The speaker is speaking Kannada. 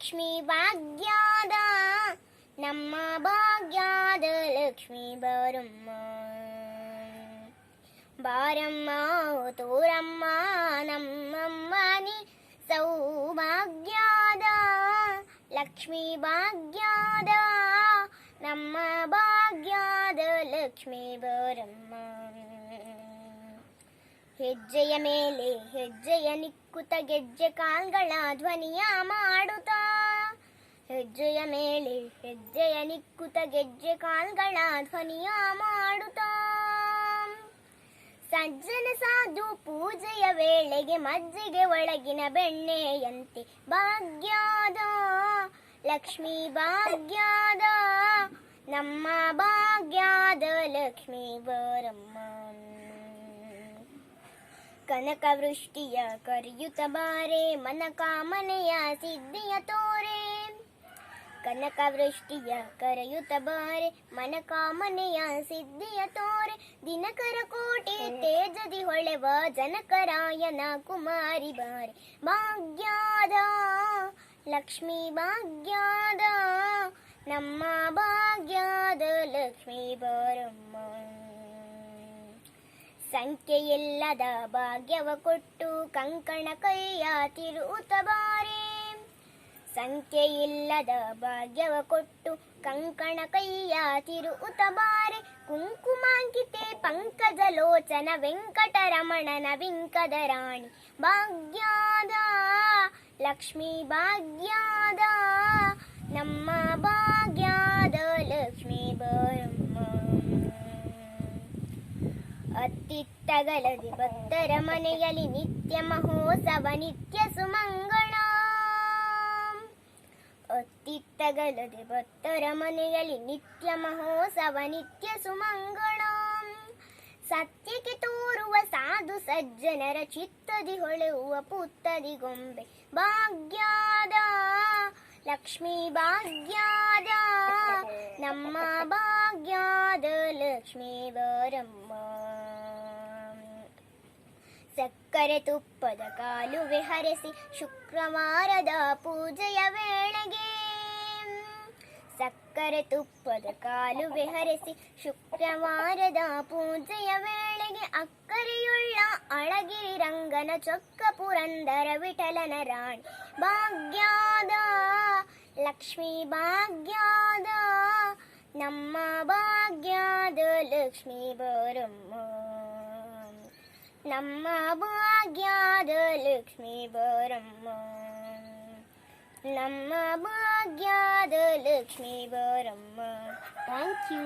ಲಕ್ಷ್ಮೀ ಭಾಗ್ಯದ ನಮ್ಮ ಭಾಗ್ಯದ ಲಕ್ಷ್ಮೀ ಬಾರಮ್ಮ ಬಾರಮ್ಮ ತೋರಮ್ಮ ನಮ್ಮಮ್ಮನಿ ಸೌಭಾಗ್ಯದ ಲಕ್ಷ್ಮೀ ಭಾಗ್ಯದ ನಮ್ಮ ಭಾಗ್ಯದ ಲಕ್ಷ್ಮೀ ಬಾರಮ್ಮ ಹೆಜ್ಜೆಯ ಮೇಲೆ ಹೆಜ್ಜೆಯ ನಿಕ್ಕುತ ಗೆಜ್ಜೆ ಕಾಲ್ಗಳ ಧ್ವನಿಯ ಮಾಡುತ್ತಾ ಹೆಜ್ಜೆಯ ಮೇಲೆ ಹೆಜ್ಜೆಯ ನಿಕ್ಕುತ ಗೆಜ್ಜೆ ಕಾಲ್ಗಳ ಧ್ವನಿಯ ಮಾಡುತ್ತಾ ಸಜ್ಜನ ಸಾಧು ಪೂಜೆಯ ವೇಳೆಗೆ ಮಜ್ಜಿಗೆ ಒಳಗಿನ ಬೆಣ್ಣೆಯಂತೆ ಭಾಗ್ಯದ ಲಕ್ಷ್ಮೀ ಭಾಗ್ಯದ ನಮ್ಮ ಭಾಗ್ಯದ ಲಕ್ಷ್ಮೀ ಬಾರಮ್ಮ ಕನಕ ವೃಷ್ಟಿಯ ಕರೆಯುತ್ತ ಬಾರೆ ಮನ ಕಾಮನೆಯ ಸಿದ್ಧಿಯ ತೋರೆ ಕನಕ ವೃಷ್ಟಿಯ ಕರೆಯುತ್ತ ಬಾರೆ ಮನ ಕಾಮನೆಯ ಸಿದ್ಧಿಯ ತೋರೆ ದಿನಕರ ಕೋಟೆ ತೇಜದಿ ಹೊಳೆವ ಜನಕರಾಯನ ಕುಮಾರಿ ಬಾರೆ ಭಾಗ್ಯದ ಲಕ್ಷ್ಮೀ ಭಾಗ್ಯದ ನಮ್ಮ ಭಾಗ್ಯದ ಲಕ್ಷ್ಮೀ ಬಾರಮ್ಮ ಸಂಖ್ಯೆಯಿಲ್ಲದ ಭಾಗ್ಯವ ಕೊಟ್ಟು ಕಂಕಣ ಕೈಯ ತಿರುವುತ ಬಾರೆ ಸಂಖ್ಯೆಯಿಲ್ಲದ ಭಾಗ್ಯವ ಕೊಟ್ಟು ಕಂಕಣ ಕೈಯ ತಿರುವುತ ಬಾರೆ ಕುಂಕುಮಾಂಕಿತೆ ಪಂಕಜ ಲೋಚನ ವೆಂಕಟರಮಣನ ವಿಂಕದ ರಾಣಿ ಭಾಗ್ಯದ ಲಕ್ಷ್ಮೀ ಭಾಗ್ಯದ ನಮ್ಮ ಭಾಗ್ಯದ ಲಕ್ಷ್ಮೀ ಬಾರಮ್ಮ ಅತ್ತಿತ್ತಗಲದೆ ಭಕ್ತರ ಮನೆಯಲ್ಲಿ ನಿತ್ಯ ಮಹೋತ್ಸವ ನಿತ್ಯ ಸುಮಂಗಳ ಅತ್ತಿತ್ತಗಲದೆ ಭಕ್ತರ ಮನೆಯಲ್ಲಿ ನಿತ್ಯ ಮಹೋತ್ಸವ ನಿತ್ಯ ಸುಮಂಗಳ ಸತ್ಯಕ್ಕೆ ತೋರುವ ಸಾಧು ಸಜ್ಜನರ ಚಿತ್ತದಿ ಹೊಳೆಯುವ ಪುತ್ತದಿ ಗೊಂಬೆ ಭಾಗ್ಯದ ಲಕ್ಷ್ಮೀ ಭಾಗ್ಯದ ನಮ್ಮ ಭಾಗ್ಯದ ಲಕ್ಷ್ಮೀ ಬಾರಮ್ಮ ಸಕ್ಕರೆ ತುಪ್ಪದ ಕಾಲುವೆ ಹರಸಿ ಶುಕ್ರವಾರದ ಪೂಜೆಯ ವೇಳೆಗೆ ಸಕ್ಕರೆ ತುಪ್ಪದ ಕಾಲುವೆ ಹರಸಿ ಶುಕ್ರವಾರದ ಪೂಜೆಯ ವೇಳೆಗೆ ಅಕ್ಕರೆಯುಳ್ಳ ಅಳಗಿರಿ ರಂಗನ ಚೊಕ್ಕ ಪುರಂದರ ವಿಠಲನ ರಾಣಿ ಭಾಗ್ಯದ ಲಕ್ಷ್ಮೀ ಭಾಗ್ಯದ ನಮ್ಮ ಭಾಗ್ಯದ ಲಕ್ಷ್ಮೀ ಬಾರಮ್ಮ ನಮ್ಮ ಭಾಗ್ಯದ ಲಕ್ಷ್ಮೀ ಬಾರಮ್ಮ ನಮ್ಮ ಭಾಗ್ಯದ ಲಕ್ಷ್ಮೀ ಬಾರಮ್ಮ ಥ್ಯಾಂಕ್ ಯು.